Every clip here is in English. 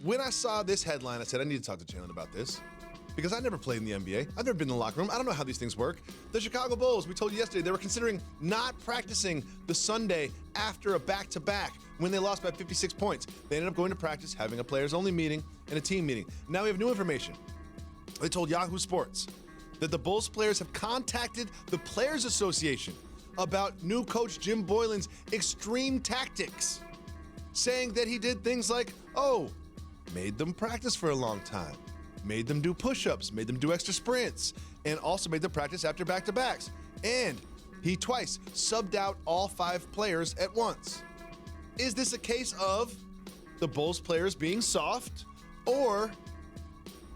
When I saw this headline, I said, I need to talk to Jalen about this because I never played in the NBA. I've never been in the locker room. I don't know how these things work. The Chicago Bulls, we told you yesterday, they were considering not practicing the Sunday after a back-to-back when they lost by 56 points. They ended up going to practice, having a players-only meeting and a team meeting. Now we have new information. They told Yahoo Sports that the Bulls players have contacted the Players Association about new coach Jim Boylen's extreme tactics, saying that he did things like, made them practice for a long time, made them do push-ups, made them do extra sprints, and also made them practice after back-to-backs. And he twice subbed out all 5 players at once. Is this a case of the Bulls players being soft or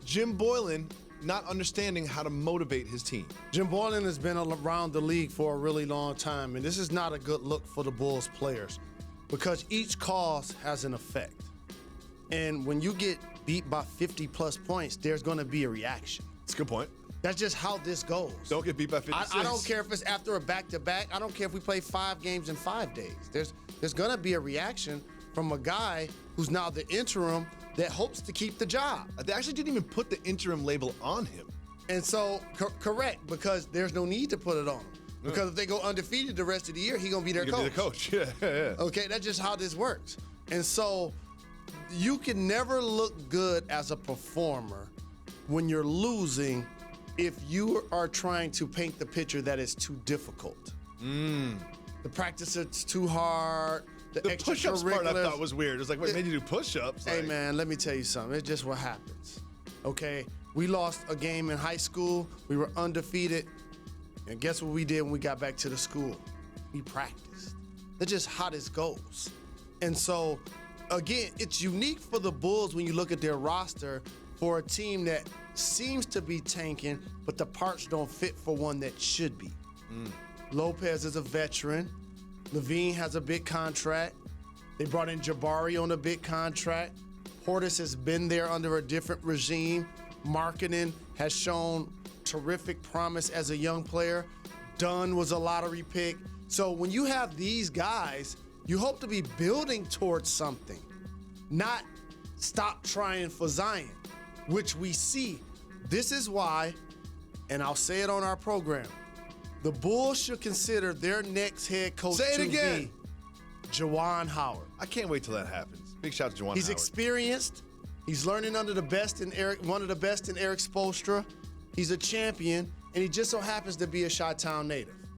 Jim Boylen not understanding how to motivate his team? Jim Boylen has been around the league for a really long time, and this is not a good look for the Bulls players because each cause has an effect. And when you get beat by 50-plus points, there's going to be a reaction. That's a good point. That's just how this goes. Don't get beat by 56. I don't care if it's after a back-to-back. I don't care if we play 5 games in 5 days. There's going to be a reaction from a guy who's now the interim that hopes to keep the job. They actually didn't even put the interim label on him. And so, correct, because there's no need to put it on him. Because if they go undefeated the rest of the year, he's going to be their coach. Be the coach, yeah. Okay, that's just how this works. And so, you can never look good as a performer when you're losing if you are trying to paint the picture that it's too difficult. The practice is too hard. The push-ups part I thought was weird. It's like, wait, made you do push-ups? Hey, man, let me tell you something. It's just what happens, okay? We lost a game in high school. We were undefeated. And guess what we did when we got back to the school? We practiced. That's just how this goes. And so, again, it's unique for the Bulls when you look at their roster for a team that seems to be tanking, but the parts don't fit for one that should be. Lopez is a veteran. Levine has a big contract. They brought in Jabari on a big contract. Portis has been there under a different regime. Markkanen has shown terrific promise as a young player. Dunn was a lottery pick. So when you have these guys, you hope to be building towards something, not stop trying for Zion, which we see. This is why, and I'll say it on our program, the Bulls should consider their next head coach to be Juwan Howard. I can't wait till that happens. Big shout out to Juwan Howard. He's experienced. He's learning under the best in one of the best in Eric Spoelstra. He's a champion, and he just so happens to be a Chi-Town native.